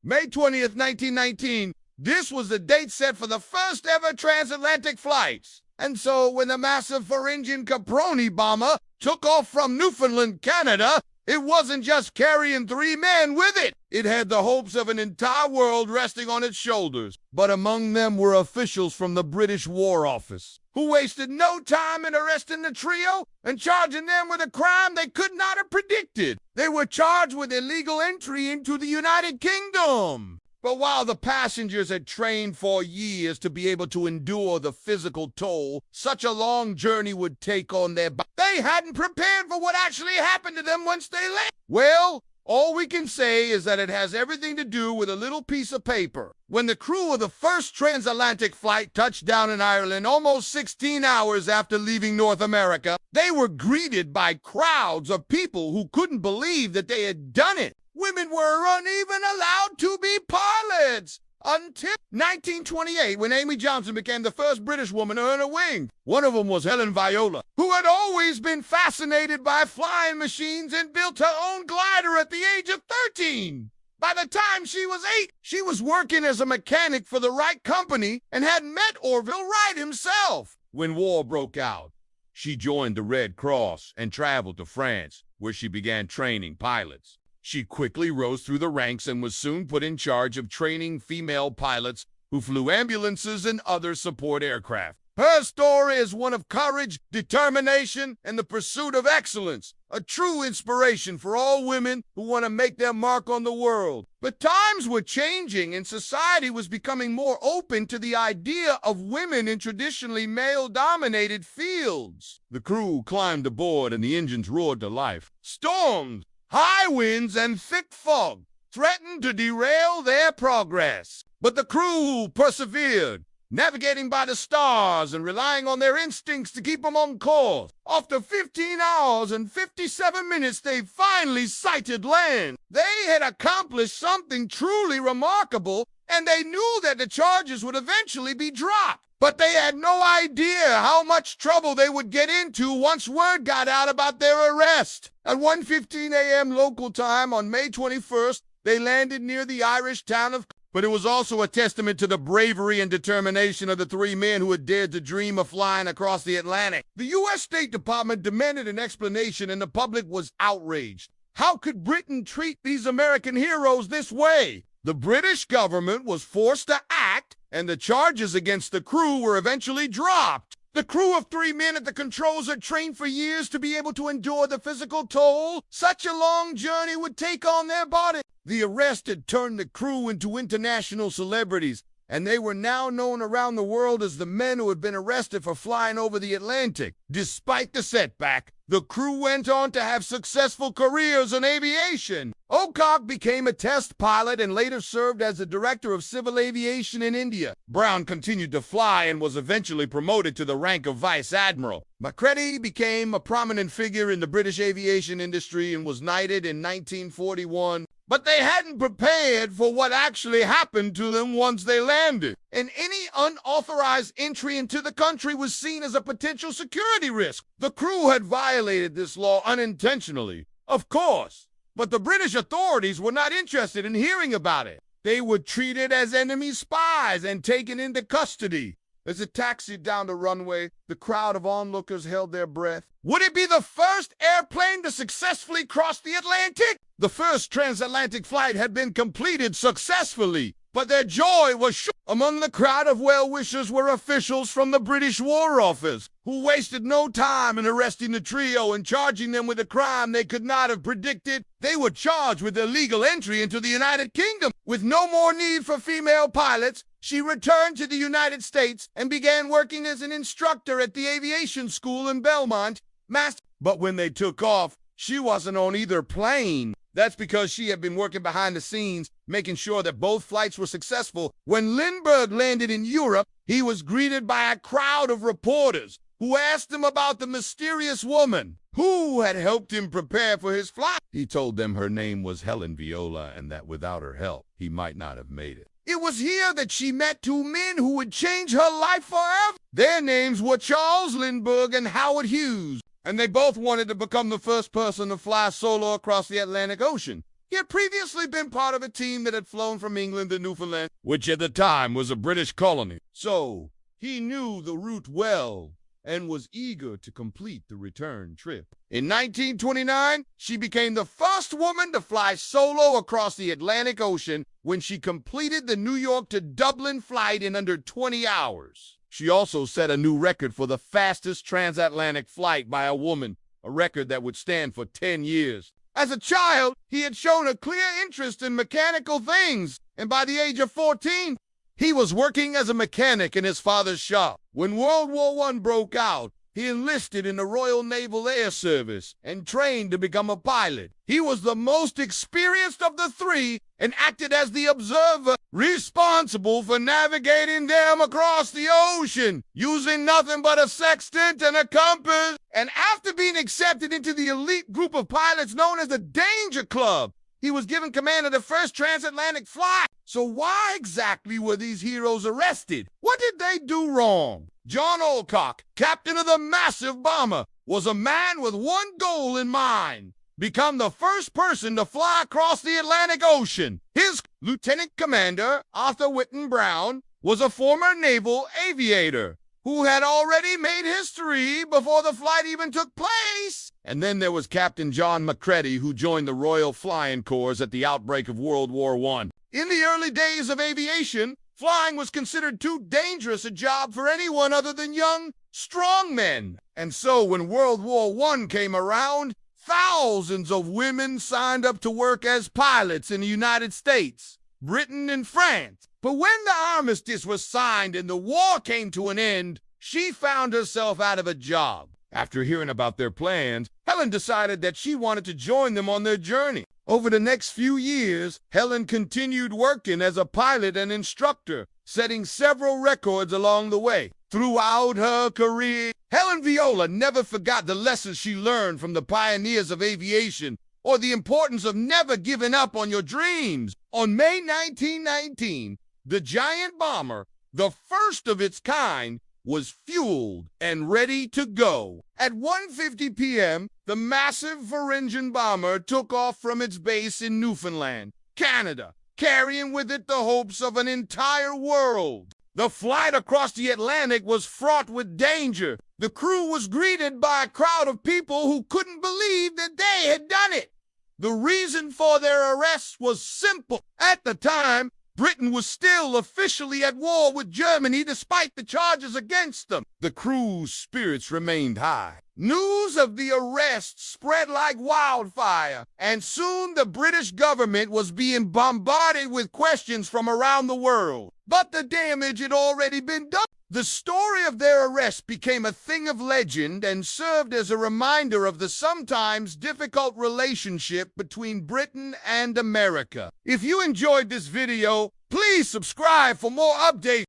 May 20th, 1919, this was the date set for the first ever transatlantic flights. And so when the massive four-engine Caproni bomber took off from Newfoundland, Canada, it wasn't just carrying 3 men with it. It had the hopes of an entire world resting on its shoulders. But among them were officials from the British War Office, who wasted no time in arresting the trio and charging them with a crime they could not have predicted. They were charged with illegal entry into the United Kingdom. But while the passengers had trained for years to be able to endure the physical toll such a long journey would take on their bodies, they hadn't prepared for what actually happened to them once they left. Well, all we can say is that it has everything to do with a little piece of paper. When the crew of the first transatlantic flight touched down in Ireland almost 16 hours after leaving North America, they were greeted by crowds of people who couldn't believe that they had done it. Women weren't even allowed to be pilots until 1928, when Amy Johnson became the first British woman to earn a wing. One of them was Helen Viola, who had always been fascinated by flying machines and built her own glider at the age of 13. By the time she was 8, she was working as a mechanic for the Wright Company and had met Orville Wright himself. When war broke out, she joined the Red Cross and traveled to France, where she began training pilots. She quickly rose through the ranks and was soon put in charge of training female pilots who flew ambulances and other support aircraft. Her story is one of courage, determination, and the pursuit of excellence, a true inspiration for all women who want to make their mark on the world. But times were changing and society was becoming more open to the idea of women in traditionally male-dominated fields. The crew climbed aboard and the engines roared to life. Storms, high winds, and thick fog threatened to derail their progress. But the crew persevered, navigating by the stars and relying on their instincts to keep them on course. After 15 hours and 57 minutes, they finally sighted land. They had accomplished something truly remarkable, and they knew that the charges would eventually be dropped. But they had no idea how much trouble they would get into once word got out about their arrest. At 1:15 a.m. local time on May 21st, they landed near the Irish town of... But it was also a testament to the bravery and determination of the 3 men who had dared to dream of flying across the Atlantic. The U.S. State Department demanded an explanation, and the public was outraged. How could Britain treat these American heroes this way? The British government was forced to act, and the charges against the crew were eventually dropped. The crew of 3 men at the controls had trained for years to be able to endure the physical toll such a long journey would take on their body. The arrest had turned the crew into international celebrities, and they were now known around the world as the men who had been arrested for flying over the Atlantic. Despite the setback, the crew went on to have successful careers in aviation. Alcock became a test pilot and later served as the director of civil aviation in India. Brown continued to fly and was eventually promoted to the rank of vice admiral. Macready became a prominent figure in the British aviation industry and was knighted in 1941. But they hadn't prepared for what actually happened to them once they landed. And any unauthorized entry into the country was seen as a potential security risk. The crew had violated this law unintentionally, of course, but the British authorities were not interested in hearing about it. They were treated as enemy spies and taken into custody. As it taxied down the runway, the crowd of onlookers held their breath. Would it be the first airplane to successfully cross the Atlantic? The first transatlantic flight had been completed successfully, but their joy was shook. Among the crowd of well-wishers were officials from the British War Office, who wasted no time in arresting the trio and charging them with a crime they could not have predicted. They were charged with illegal entry into the United Kingdom. With no more need for female pilots, she returned to the United States and began working as an instructor at the Aviation School in Belmont, Mass. But when they took off, she wasn't on either plane. That's because she had been working behind the scenes, making sure that both flights were successful. When Lindbergh landed in Europe, he was greeted by a crowd of reporters who asked him about the mysterious woman who had helped him prepare for his flight. He told them her name was Helen Viola and that without her help, he might not have made it. It was here that she met 2 men who would change her life forever. Their names were Charles Lindbergh and Howard Hughes, and they both wanted to become the first person to fly solo across the Atlantic Ocean. He had previously been part of a team that had flown from England to Newfoundland, which at the time was a British colony. So he knew the route well and was eager to complete the return trip. In 1929, she became the first woman to fly solo across the Atlantic Ocean when she completed the New York to Dublin flight in under 20 hours. She also set a new record for the fastest transatlantic flight by a woman, a record that would stand for 10 years. As a child, he had shown a clear interest in mechanical things, and by the age of 14, he was working as a mechanic in his father's shop. When World War I broke out, he enlisted in the Royal Naval Air Service and trained to become a pilot. He was the most experienced of the three and acted as the observer, responsible for navigating them across the ocean, using nothing but a sextant and a compass. And after being accepted into the elite group of pilots known as the Danger Club, he was given command of the first transatlantic flight. So why exactly were these heroes arrested? What did they do wrong? John Alcock, captain of the massive bomber, was a man with one goal in mind: become the first person to fly across the Atlantic Ocean. His lieutenant commander, Arthur Whitten Brown, was a former naval aviator who had already made history before the flight even took place. And then there was Captain John Macready, who joined the Royal Flying Corps at the outbreak of World War I. In the early days of aviation, flying was considered too dangerous a job for anyone other than young, strong men. And so when World War I came around, thousands of women signed up to work as pilots in the United States, Britain, and France. But when the armistice was signed and the war came to an end, she found herself out of a job. After hearing about their plans, Helen decided that she wanted to join them on their journey. Over the next few years, Helen continued working as a pilot and instructor, setting several records along the way. Throughout her career, Helen Viola never forgot the lessons she learned from the pioneers of aviation, or the importance of never giving up on your dreams. On May 1919, the giant bomber, the first of its kind, was fueled and ready to go. At 1:50 p.m., the massive four-engine bomber took off from its base in Newfoundland, Canada, carrying with it the hopes of an entire world. The flight across the Atlantic was fraught with danger. The crew was greeted by a crowd of people who couldn't believe that they had done it. The reason for their arrest was simple. At the time, Britain was still officially at war with Germany despite the charges against them. The crew's spirits remained high. News of the arrest spread like wildfire, and soon the British government was being bombarded with questions from around the world. But the damage had already been done. The story of their arrest became a thing of legend and served as a reminder of the sometimes difficult relationship between Britain and America. If you enjoyed this video, please subscribe for more updates.